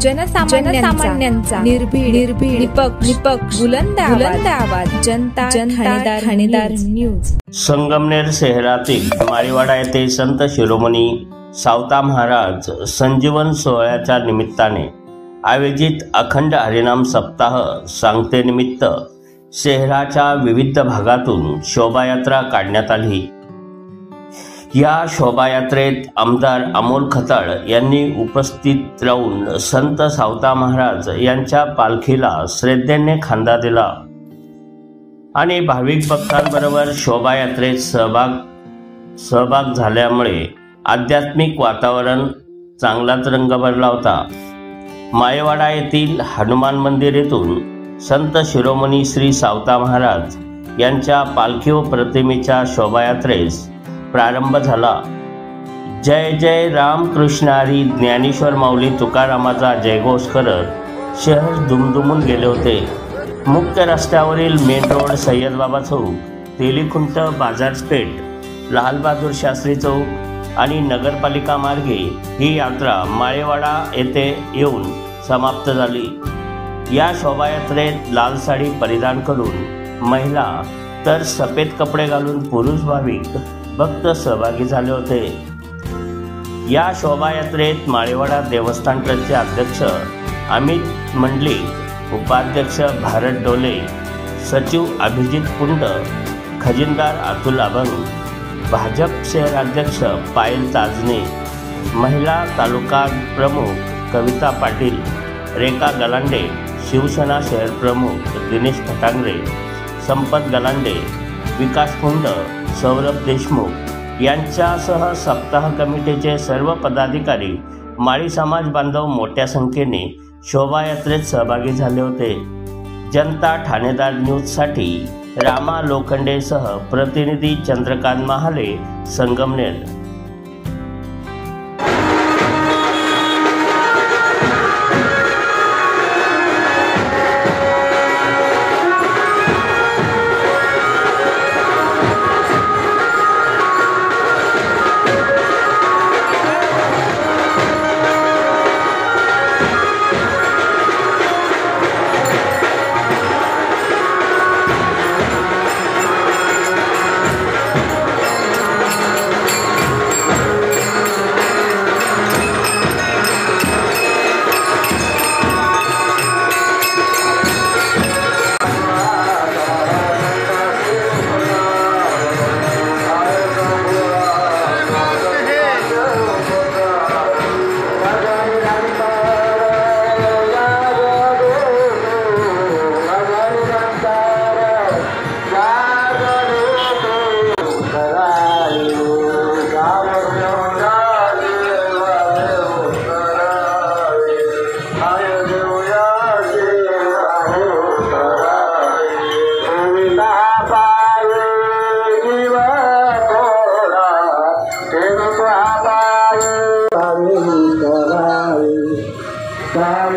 जनसामान्यांचा निर्भीड निपक्ष बुलंद आवाज जनता ठाणेदार न्यूज। संगमनेर शहरातील माळीवाडा येथे संत शिरोमणी सावता महाराज संजीवन सोहळ्याच्या निमित्ताने आयोजित अखंड हरिनाम सप्ताह सांगतेनिमित्त शहराच्या विविध भागातून शोभायात्रा काढण्यात आली। या शोभायात्रेत आमदार अमोल खताळ यांनी उपस्थित राहून संत सावता महाराज यांच्या पालखीला श्रद्धेने खांदा दिला आणि भाविक भक्तांबरोबर शोभायात्रेत सहभाग झाल्यामुळे आध्यात्मिक वातावरण चांगलाच रंग भरला होता। माळीवाडा येथील हनुमान मंदिर येथून संत शिरोमणी श्री सावता महाराज यांच्या पालखी व प्रतिमेच्या शोभायात्रेस प्रारंभ झाला। जय जय राम कृष्ण हरी ज्ञानेश्वर माऊली तुकारामाचा जयघोष करत शहर दुमदुमून गेले होते। मुख्य रस्त्यावरील मेन रोड सय्यद बाबा चौक, तेलीखुंट बाजारपेठ, लालबहादूर शास्त्री चौक आणि नगरपालिका मार्गे ही यात्रा माळीवाडा येथे येऊन समाप्त झाली। या शोभायात्रेत लाल साडी परिधान करून महिला तर सफेद कपडे घालून पुरुष भाविक भक्त सहभागी झाले होते। या शोभायात्रेत माळीवाडा देवस्थान ट्रस्टचे अध्यक्ष अमित मंडलिक, उपाध्यक्ष भारत डोले, सचिव अभिजित पुंड, खजिनदार अतुल अभंग, भाजप शहर अध्यक्ष पायल ताजने, महिला तालुका प्रमुख कविता पाटील, रेखा गलांडे, शिवसेना शहर प्रमुख दिनेश फटांगरे, संपत गलांडे, विकास पुंड, सौरभ देशमुख यांच्यासह सप्ताह कमिटीचे सर्व पदाधिकारी, माळी समाज बांधव मोठ्या संख्येने शोभायात्रेत सहभागी झाले होते। जनता ठाणेदार न्यूजसाठी रामा लोखंडेसह प्रतिनिधी चंद्रकांत महाले, संगमनेर। Bye.